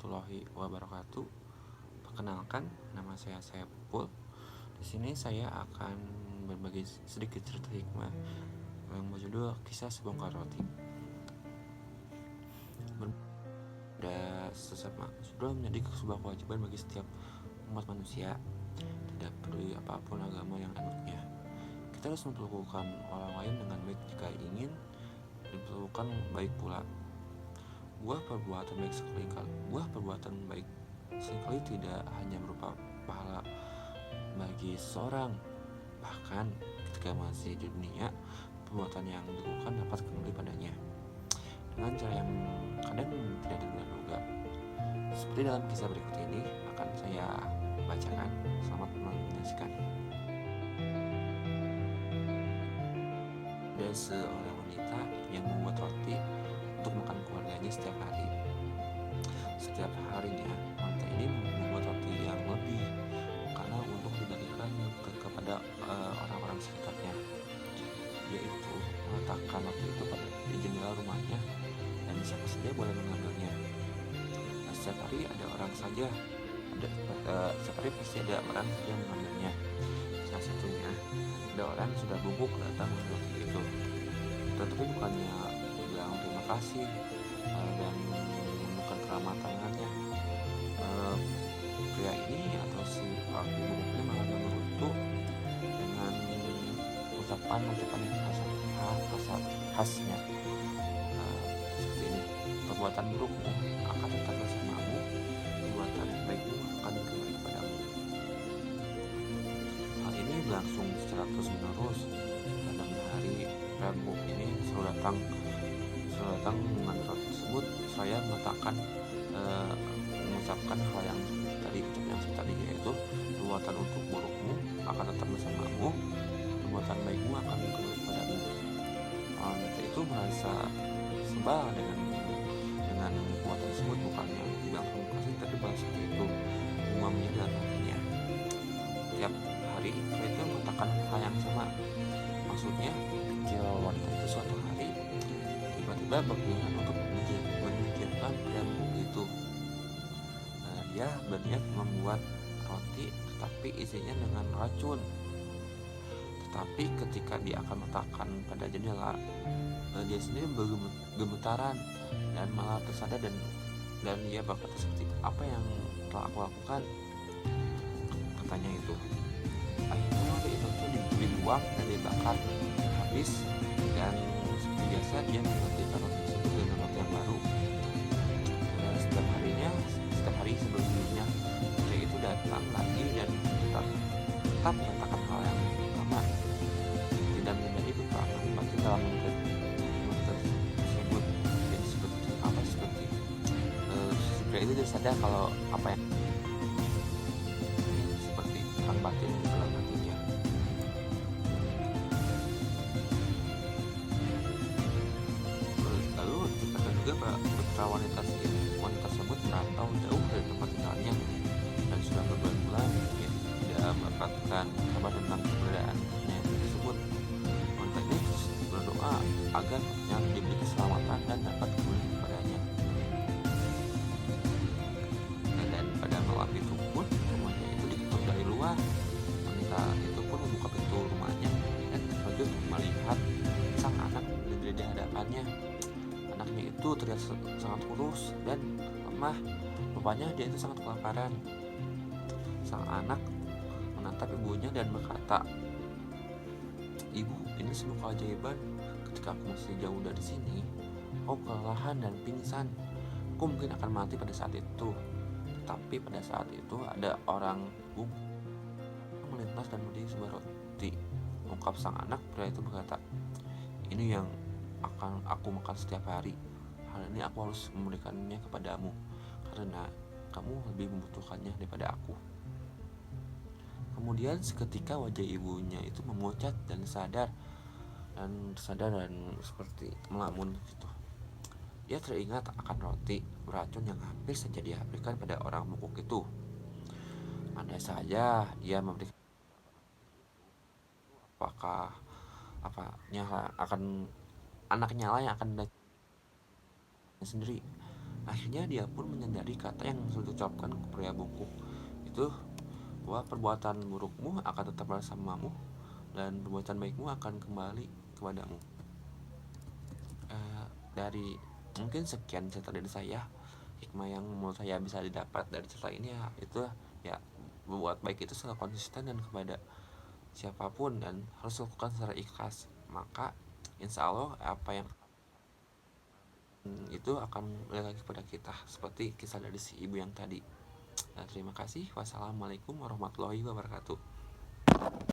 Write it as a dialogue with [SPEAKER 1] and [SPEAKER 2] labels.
[SPEAKER 1] warahmatullahi wabarakatuh. Perkenalkan, nama saya Saiful. Di sini saya akan berbagi sedikit cerita hikmah yang berjudul Kisah Sebongkar Roti. Pada sesama sudah menjadi sebuah kewajiban bagi setiap umat manusia, tidak peduli apapun agama yang anutnya. Kita harus memperlakukan orang lain dengan baik jika ingin diperlakukan baik pula. Buah perbuatan baik seringkali tidak hanya berupa pahala bagi seseorang, bahkan ketika masih di dunia, perbuatan yang dilakukan dapat kembali padanya dengan cara yang kadang tidak diduga-duga. Seperti dalam kisah berikut ini akan saya bacakan. Selamat menyaksikan. Ada seorang wanita yang membuat roti untuk makan keluarganya setiap hari. Setiap harinya, wanita ini membuat roti yang lebih karena untuk dibagikan kepada orang-orang sekitarnya. Yaitu meletakkan roti itu di jendela rumahnya dan siapa saja boleh mengambilnya. Setiap hari ada orang saja, setiap hari pasti ada orang saja yang mengambilnya. Salah satunya ada orang yang sudah bubuk datang mengambil roti itu, tetapi bukannya bilang terima kasih dan menunjukkan keramat tangannya, pria ini atau si laki bubuknya malah mengerutu dengan ucapan yang khasnya, seperti ini: perbuatan burukmu akan tetap bersamamu, perbuatan baikmu akan kembali padamu. Hal ini berlangsung secara terus menerus. Pada hari Rabu ini selalu datang mengambil roti tersebut, saya mengucapkan hal yang tadi, yaitu perbuatan untuk burukmu akan tetap bersamamu, perbuatan baikmu akan kembali padamu. Wanita itu merasa sebal dengan perbuatan tersebut, bukannya bilang terima kasih, tapi balas seperti itu, menguamnya dalam hatinya. Tiap hari saya itu mengatakan hal yang sama. Maksudnya, pikir wanita itu suatu hari tiba-tiba berpilihan untuk memikirkan pria bubuk itu. Dia berniat membuat roti, tetapi isinya dengan racun. Tetapi ketika dia akan meletakkan pada jendela, dia sendiri bergemetaran dan malah tersadar dan dia berkata seperti, apa yang telah aku lakukan? Katanya itu. Akhirnya roti itu dibuang dan dibakar habis, dan seperti biasa dia menggantikan roti tersebut dengan roti yang baru. Setiap hari sebelumnya pria itu datang lagi dan tetap mengatakan hal yang sama, tidak menjadi peperangan batin dalam menit tersebut. Jadi seperti si pria itu tidak sadar kalau apa yang seperti perang batin di dalam hatinya. Lalu diceritakan juga bahwa wanita tersebut merantau jauh dari tempat tinggalnya dan sudah berbulan-bulan tidak mendapatkan kabar tentang keberadaannya tersebut. Wanita ini terus berdoa agar yang diberi keselamatan dan dapat kembali kepadanya. Dan pada malam itu pun rumahnya itu ditutup dari luar. Wanita itu pun membuka pintu rumahnya dan terkejut melihat sang anak berdiri di hadapannya. Anaknya itu terlihat sangat kurus dan lemah. Rupanya dia itu sangat kelaparan. Sang anak menatap ibunya dan berkata, "Ibu, ini sebuah keajaiban. Ketika aku masih jauh dari sini, aku kelelahan dan pingsan. Aku mungkin akan mati pada saat itu. Tapi pada saat itu ada orang melintas dan memberi sebuah roti." Ungkap sang anak. Pria itu berkata, "Ini yang akan aku makan setiap hari. Hal ini aku harus memberikannya kepadamu karena kamu lebih membutuhkannya daripada aku." Kemudian seketika wajah ibunya itu memucat dan sadar dan seperti melamun gitu. Dia teringat akan roti beracun yang hampir saja dia berikan pada orang bungkuk itu. Andai saja dia memberikan, apakah anaknya lah yang akan sendiri. Akhirnya dia pun menyadari kata yang sudah diucapkan pria bungkuk itu, bahwa perbuatan burukmu akan tetap bersamamu dan perbuatan baikmu akan kembali kepadamu. Dari mungkin sekian cerita dari saya, hikmah yang menurut saya bisa didapat dari cerita ini ya itu, ya berbuat baik itu selalu konsisten dan kepada siapapun, dan harus lakukan secara ikhlas. Maka insya Allah apa yang itu akan balik lagi kepada kita, seperti kisah dari si ibu yang tadi. Nah, terima kasih. Wassalamualaikum warahmatullahi wabarakatuh.